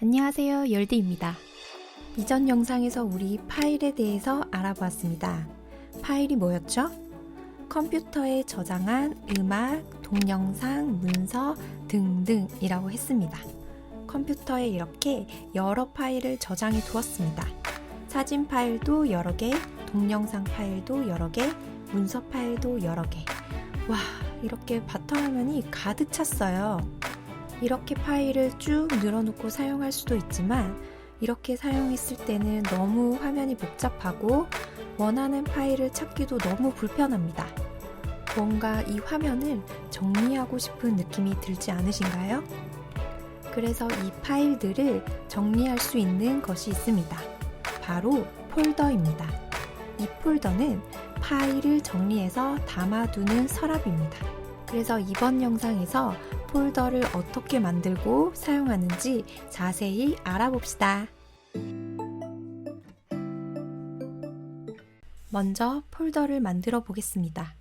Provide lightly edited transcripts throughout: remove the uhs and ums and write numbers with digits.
안녕하세요, 열디입니다. 이전 영상에서 우리 파일에 대해서 알아보았습니다. 파일이 뭐였죠? 컴퓨터에 저장한 음악, 동영상, 문서 등등이라고 했습니다. 컴퓨터에 이렇게 여러 파일을 저장해 두었습니다. 사진 파일도 여러 개, 동영상 파일도 여러 개, 문서 파일도 여러 개. 와, 이렇게 바탕화면이 가득 찼어요. 이렇게 파일을 쭉 늘어놓고 사용할 수도 있지만 이렇게 사용했을 때는 너무 화면이 복잡하고 원하는 파일을 찾기도 너무 불편합니다. 뭔가 이 화면을 정리하고 싶은 느낌이 들지 않으신가요? 그래서 이 파일들을 정리할 수 있는 것이 있습니다. 바로 폴더입니다. 이 폴더는 파일을 정리해서 담아두는 서랍입니다. 그래서 이번 영상에서 폴더를 어떻게 만들고 사용하는지 자세히 알아봅시다. 먼저 폴더를 만들어 보겠습니다.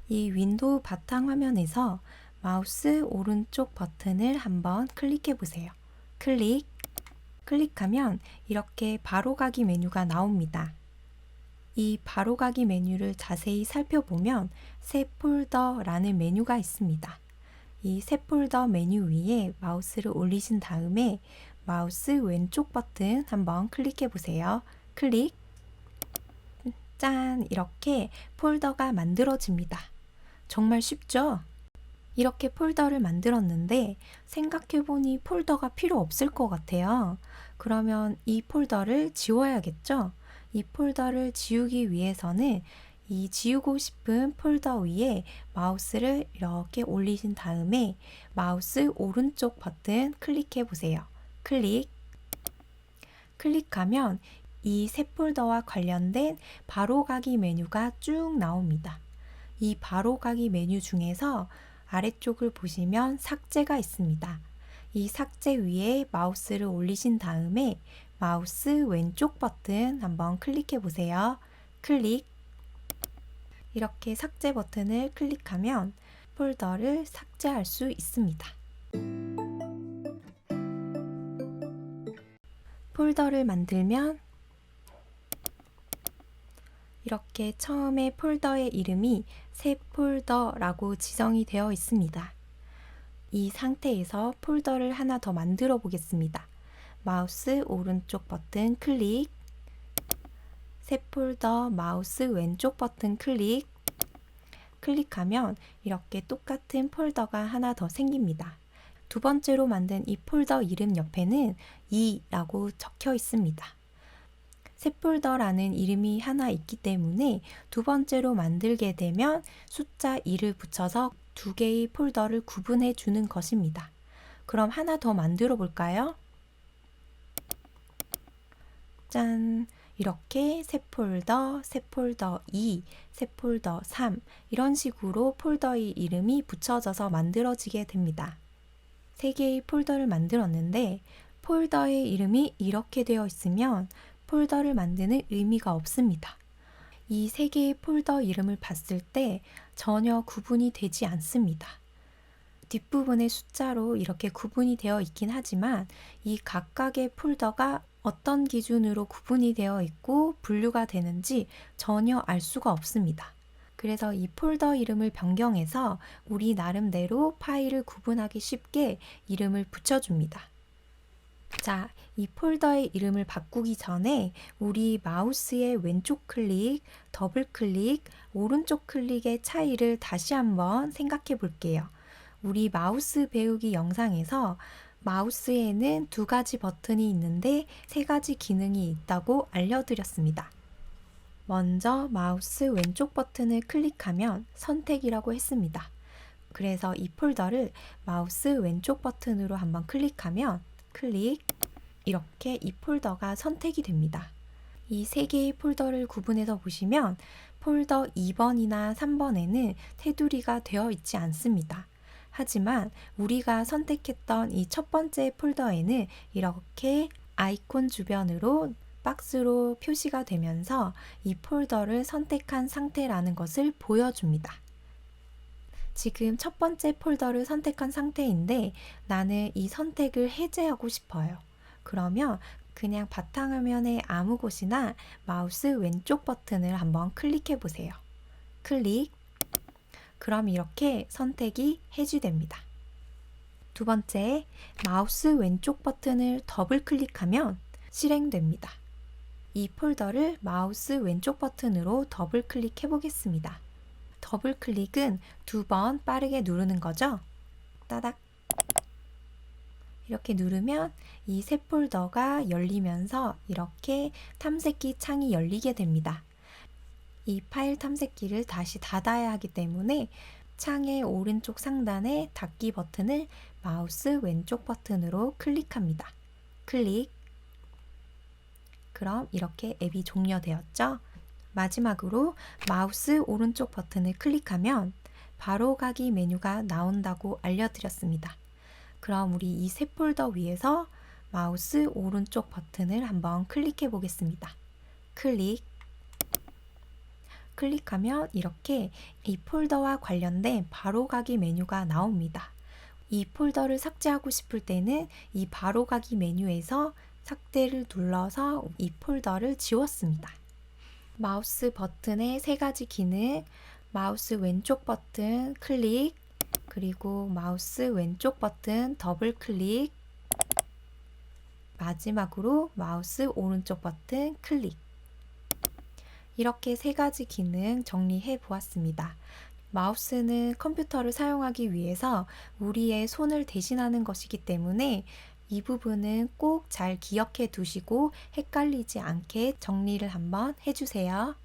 이 윈도우 바탕화면에서 마우스 오른쪽 버튼을 한번 클릭해 보세요. 클릭하면 이렇게 바로가기 메뉴가 나옵니다. 이 바로가기 메뉴를 자세히 살펴보면 새 폴더라는 메뉴가 있습니다. 이 새 폴더 메뉴 위에 마우스를 올리신 다음에 마우스 왼쪽 버튼 한번 클릭해 보세요. 짠! 이렇게 폴더가 만들어집니다. 정말 쉽죠? 이렇게 폴더를 만들었는데 생각해보니 폴더가 필요 없을 것 같아요. 그러면 이 폴더를 지워야겠죠? 이 폴더를 지우기 위해서는 이 지우고 싶은 폴더 위에 마우스를 이렇게 올리신 다음에 마우스 오른쪽 버튼 클릭해 보세요. 클릭하면 이 새 폴더와 관련된 바로가기 메뉴가 쭉 나옵니다. 이 바로가기 메뉴 중에서 아래쪽을 보시면 삭제가 있습니다. 이 삭제 위에 마우스를 올리신 다음에 마우스 왼쪽 버튼 한번 클릭해 보세요. 이렇게 삭제 버튼을 클릭하면 폴더를 삭제할 수 있습니다. 폴더를 만들면 이렇게 처음에 폴더의 이름이 새 폴더라고 지정이 되어 있습니다. 이 상태에서 폴더를 하나 더 만들어 보겠습니다. 마우스 오른쪽 버튼 새 폴더 마우스 왼쪽 버튼 클릭하면 이렇게 똑같은 폴더가 하나 더 생깁니다. 두 번째로 만든 이 폴더 이름 옆에는 2라고 적혀 있습니다. 새 폴더라는 이름이 하나 있기 때문에 두 번째로 만들게 되면 숫자 2를 붙여서 두 개의 폴더를 구분해 주는 것입니다. 그럼 하나 더 만들어 볼까요? 짠! 이렇게 새 폴더 2, 새 폴더 3 이런 식으로 폴더의 이름이 붙여져서 만들어지게 됩니다. 세 개의 폴더를 만들었는데 폴더의 이름이 이렇게 되어 있으면 폴더를 만드는 의미가 없습니다. 이 세 개의 폴더 이름을 봤을 때 전혀 구분이 되지 않습니다. 뒷부분의 숫자로 이렇게 구분이 되어 있긴 하지만 이 각각의 폴더가 어떤 기준으로 구분이 되어 있고 분류가 되는지 전혀 알 수가 없습니다. 그래서 이 폴더 이름을 변경해서 우리 나름대로 파일을 구분하기 쉽게 이름을 붙여줍니다. 자, 이 폴더의 이름을 바꾸기 전에 우리 마우스의 왼쪽 클릭, 더블 클릭, 오른쪽 클릭의 차이를 다시 한번 생각해 볼게요. 우리 마우스 배우기 영상에서 마우스에는 두 가지 버튼이 있는데 세 가지 기능이 있다고 알려드렸습니다. 먼저 마우스 왼쪽 버튼을 클릭하면 선택이라고 했습니다. 그래서 이 폴더를 마우스 왼쪽 버튼으로 한번 클릭하면 이렇게 이 폴더가 선택이 됩니다. 이 세 개의 폴더를 구분해서 보시면 폴더 2번이나 3번에는 테두리가 되어 있지 않습니다. 하지만 우리가 선택했던 이 첫 번째 폴더에는 이렇게 아이콘 주변으로 박스로 표시가 되면서 이 폴더를 선택한 상태라는 것을 보여줍니다. 지금 첫 번째 폴더를 선택한 상태인데 나는 이 선택을 해제하고 싶어요. 그러면 그냥 바탕화면의 아무 곳이나 마우스 왼쪽 버튼을 한번 클릭해 보세요. 클릭. 그럼 이렇게 선택이 해제됩니다. 두 번째, 마우스 왼쪽 버튼을 더블 클릭하면 실행됩니다. 이 폴더를 마우스 왼쪽 버튼으로 더블 클릭해 보겠습니다. 더블 클릭은 2번 빠르게 누르는 거죠. 따닥. 이렇게 누르면 이 새 폴더가 열리면서 이렇게 탐색기 창이 열리게 됩니다. 이 파일 탐색기를 다시 닫아야 하기 때문에 창의 오른쪽 상단에 닫기 버튼을 마우스 왼쪽 버튼으로 클릭합니다. 클릭. 그럼 이렇게 앱이 종료되었죠? 마지막으로 마우스 오른쪽 버튼을 클릭하면 바로 가기 메뉴가 나온다고 알려드렸습니다. 그럼 우리 이 새 폴더 위에서 마우스 오른쪽 버튼을 한번 클릭해 보겠습니다. 클릭. 클릭하면 이렇게 이 폴더와 관련된 바로가기 메뉴가 나옵니다. 이 폴더를 삭제하고 싶을 때는 이 바로가기 메뉴에서 삭제를 눌러서 이 폴더를 지웠습니다. 마우스 버튼의 세 가지 기능, 마우스 왼쪽 버튼 클릭, 그리고 마우스 왼쪽 버튼 더블 클릭, 마지막으로 마우스 오른쪽 버튼 클릭. 이렇게 세 가지 기능 정리해 보았습니다. 마우스는 컴퓨터를 사용하기 위해서 우리의 손을 대신하는 것이기 때문에 이 부분은 꼭 잘 기억해 두시고 헷갈리지 않게 정리를 한번 해주세요.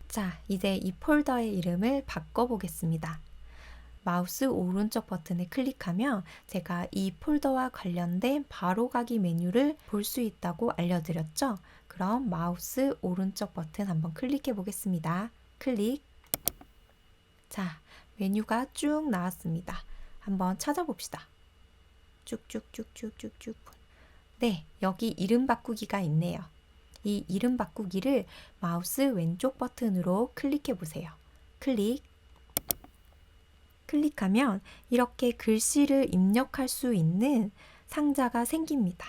자, 이제 이 폴더의 이름을 바꿔보겠습니다. 마우스 오른쪽 버튼을 클릭하면 제가 이 폴더와 관련된 바로가기 메뉴를 볼 수 있다고 알려드렸죠? 그럼 마우스 오른쪽 버튼 한번 클릭해 보겠습니다. 클릭. 자, 메뉴가 쭉 나왔습니다. 한번 찾아봅시다. 쭉쭉쭉쭉쭉쭉. 네, 여기 이름 바꾸기가 있네요. 이 이름 바꾸기를 마우스 왼쪽 버튼으로 클릭해 보세요. 클릭. 클릭하면 이렇게 글씨를 입력할 수 있는 상자가 생깁니다.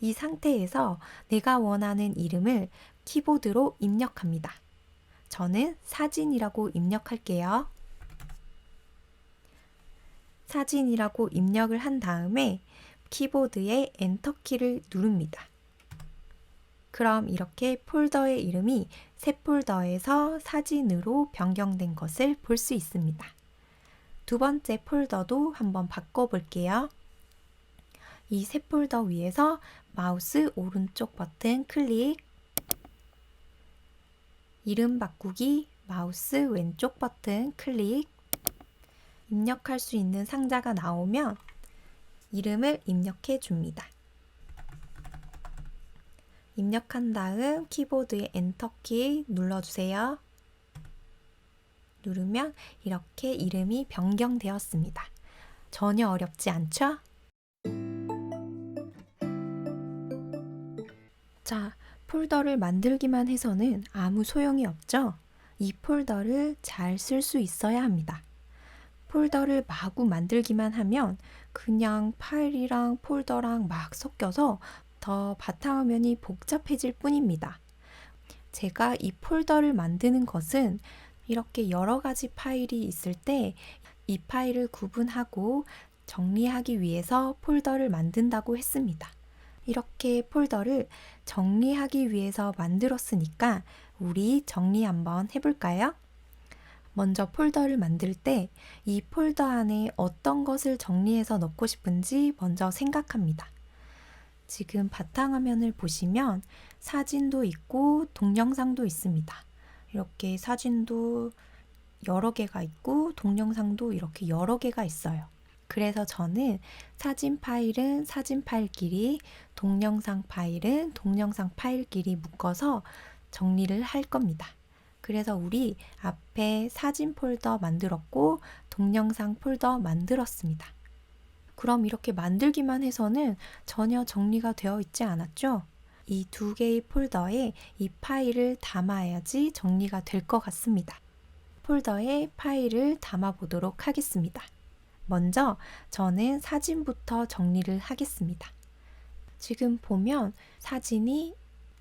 이 상태에서 내가 원하는 이름을 키보드로 입력합니다. 저는 사진이라고 입력할게요. 사진이라고 입력을 한 다음에 키보드에 엔터키를 누릅니다. 그럼 이렇게 폴더의 이름이 새 폴더에서 사진으로 변경된 것을 볼 수 있습니다. 두 번째 폴더도 한번 바꿔볼게요. 이 새 폴더 위에서 마우스 오른쪽 버튼 클릭, 이름 바꾸기 마우스 왼쪽 버튼 클릭, 입력할 수 있는 상자가 나오면 이름을 입력해 줍니다. 입력한 다음 키보드의 엔터키 눌러주세요. 누르면 이렇게 이름이 변경되었습니다. 전혀 어렵지 않죠? 자, 폴더를 만들기만 해서는 아무 소용이 없죠? 이 폴더를 잘 쓸 수 있어야 합니다. 폴더를 마구 만들기만 하면 그냥 파일이랑 폴더랑 막 섞여서 더 바탕화면이 복잡해질 뿐입니다. 제가 이 폴더를 만드는 것은 이렇게 여러 가지 파일이 있을 때 이 파일을 구분하고 정리하기 위해서 폴더를 만든다고 했습니다. 이렇게 폴더를 정리하기 위해서 만들었으니까 우리 정리 한번 해볼까요? 먼저 폴더를 만들 때 이 폴더 안에 어떤 것을 정리해서 넣고 싶은지 먼저 생각합니다. 지금 바탕화면을 보시면 사진도 있고 동영상도 있습니다. 이렇게 사진도 여러 개가 있고 동영상도 이렇게 여러 개가 있어요. 그래서 저는 사진 파일은 사진 파일끼리, 동영상 파일은 동영상 파일끼리 묶어서 정리를 할 겁니다. 그래서 우리 앞에 사진 폴더 만들었고 동영상 폴더 만들었습니다. 그럼 이렇게 만들기만 해서는 전혀 정리가 되어 있지 않았죠? 이 두 개의 폴더에 이 파일을 담아야지 정리가 될 것 같습니다. 폴더에 파일을 담아 보도록 하겠습니다. 먼저 저는 사진부터 정리를 하겠습니다. 지금 보면 사진이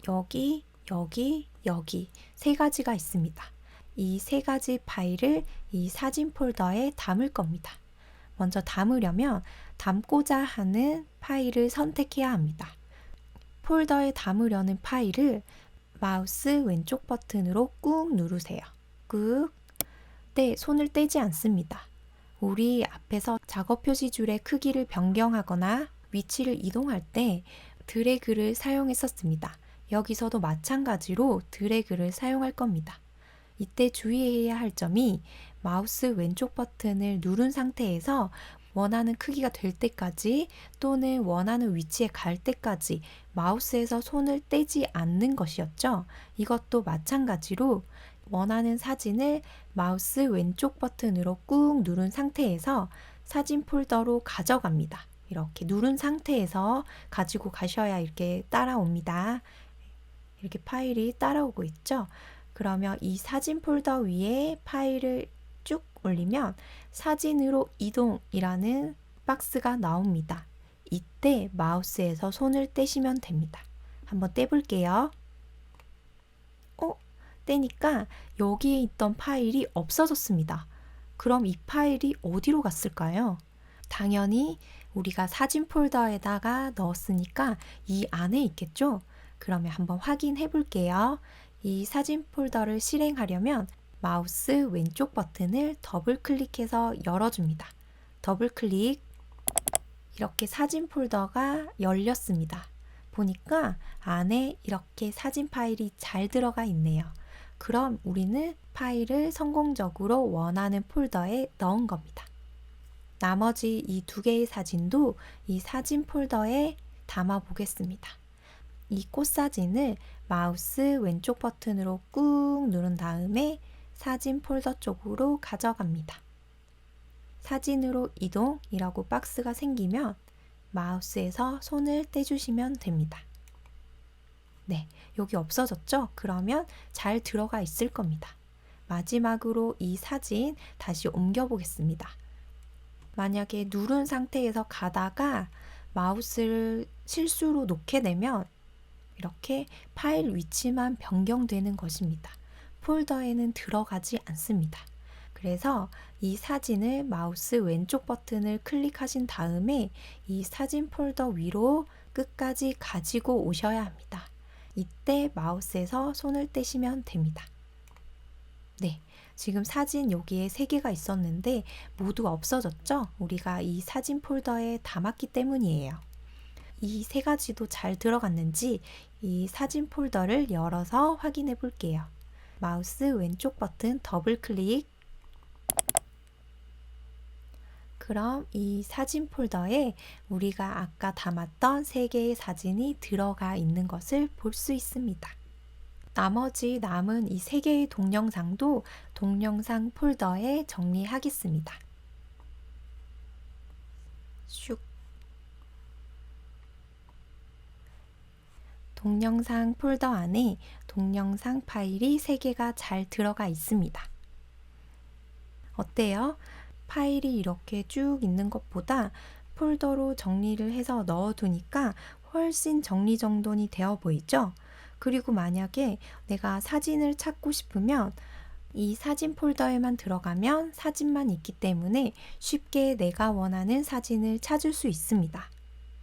여기, 여기, 여기 세 가지가 있습니다. 이 세 가지 파일을 이 사진 폴더에 담을 겁니다. 먼저 담으려면 담고자 하는 파일을 선택해야 합니다. 폴더에 담으려는 파일을 마우스 왼쪽 버튼으로 꾹 누르세요. 꾹. 네, 손을 떼지 않습니다. 우리 앞에서 작업 표시줄의 크기를 변경하거나 위치를 이동할 때 드래그를 사용했었습니다. 여기서도 마찬가지로 드래그를 사용할 겁니다. 이때 주의해야 할 점이 마우스 왼쪽 버튼을 누른 상태에서 원하는 크기가 될 때까지 또는 원하는 위치에 갈 때까지 마우스에서 손을 떼지 않는 것이었죠. 이것도 마찬가지로 원하는 사진을 마우스 왼쪽 버튼으로 꾹 누른 상태에서 사진 폴더로 가져갑니다. 이렇게 누른 상태에서 가지고 가셔야 이렇게 따라옵니다. 이렇게 파일이 따라오고 있죠. 그러면 이 사진 폴더 위에 파일을 쭉 올리면 사진으로 이동이라는 박스가 나옵니다. 이때 마우스에서 손을 떼시면 됩니다. 한번 떼볼게요. 떼니까 여기에 있던 파일이 없어졌습니다. 그럼 이 파일이 어디로 갔을까요? 당연히 우리가 사진 폴더에다가 넣었으니까 이 안에 있겠죠? 그러면 한번 확인해 볼게요. 이 사진 폴더를 실행하려면 마우스 왼쪽 버튼을 더블 클릭해서 열어줍니다. 더블 클릭. 이렇게 사진 폴더가 열렸습니다. 보니까 안에 이렇게 사진 파일이 잘 들어가 있네요. 그럼 우리는 파일을 성공적으로 원하는 폴더에 넣은 겁니다. 나머지 이 두 개의 사진도 이 사진 폴더에 담아 보겠습니다. 이 꽃 사진을 마우스 왼쪽 버튼으로 꾹 누른 다음에 사진 폴더 쪽으로 가져갑니다. 사진으로 이동이라고 박스가 생기면 마우스에서 손을 떼주시면 됩니다. 네, 여기 없어졌죠? 그러면 잘 들어가 있을 겁니다. 마지막으로 이 사진 다시 옮겨 보겠습니다. 만약에 누른 상태에서 가다가 마우스를 실수로 놓게 되면 이렇게 파일 위치만 변경되는 것입니다. 폴더에는 들어가지 않습니다. 그래서 이 사진을 마우스 왼쪽 버튼을 클릭하신 다음에 이 사진 폴더 위로 끝까지 가지고 오셔야 합니다. 이때 마우스에서 손을 떼시면 됩니다. 네, 지금 사진 여기에 3개가 있었는데 모두 없어졌죠? 우리가 이 사진 폴더에 담았기 때문이에요. 이 3가지도 잘 들어갔는지 이 사진 폴더를 열어서 확인해 볼게요. 마우스 왼쪽 버튼 더블 클릭. 그럼 이 사진 폴더에 우리가 아까 담았던 3개의 사진이 들어가 있는 것을 볼 수 있습니다. 나머지 남은 이 3개의 동영상도 동영상 폴더에 정리하겠습니다. 슉. 동영상 폴더 안에 동영상 파일이 3개가 잘 들어가 있습니다. 어때요? 파일이 이렇게 쭉 있는 것보다 폴더로 정리를 해서 넣어두니까 훨씬 정리정돈이 되어 보이죠? 그리고 만약에 내가 사진을 찾고 싶으면 이 사진 폴더에만 들어가면 사진만 있기 때문에 쉽게 내가 원하는 사진을 찾을 수 있습니다.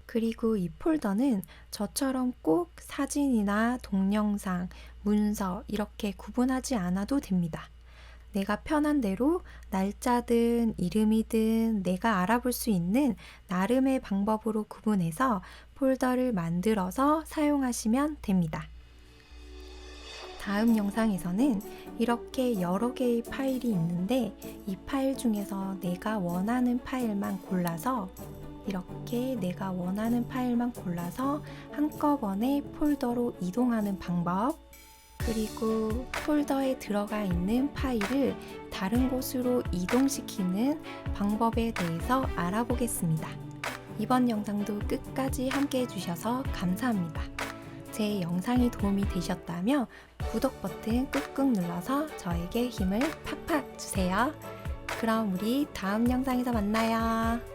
그리고 이 폴더는 저처럼 꼭 사진이나 동영상, 문서 이렇게 구분하지 않아도 됩니다. 내가 편한 대로 날짜든 이름이든 내가 알아볼 수 있는 나름의 방법으로 구분해서 폴더를 만들어서 사용하시면 됩니다. 다음 영상에서는 이렇게 여러 개의 파일이 있는데 이 파일 중에서 내가 원하는 파일만 골라서 이렇게 내가 원하는 파일만 골라서 한꺼번에 폴더로 이동하는 방법, 그리고 폴더에 들어가 있는 파일을 다른 곳으로 이동시키는 방법에 대해서 알아보겠습니다. 이번 영상도 끝까지 함께 해주셔서 감사합니다. 제 영상이 도움이 되셨다면 구독 버튼 꾹꾹 눌러서 저에게 힘을 팍팍 주세요. 그럼 우리 다음 영상에서 만나요.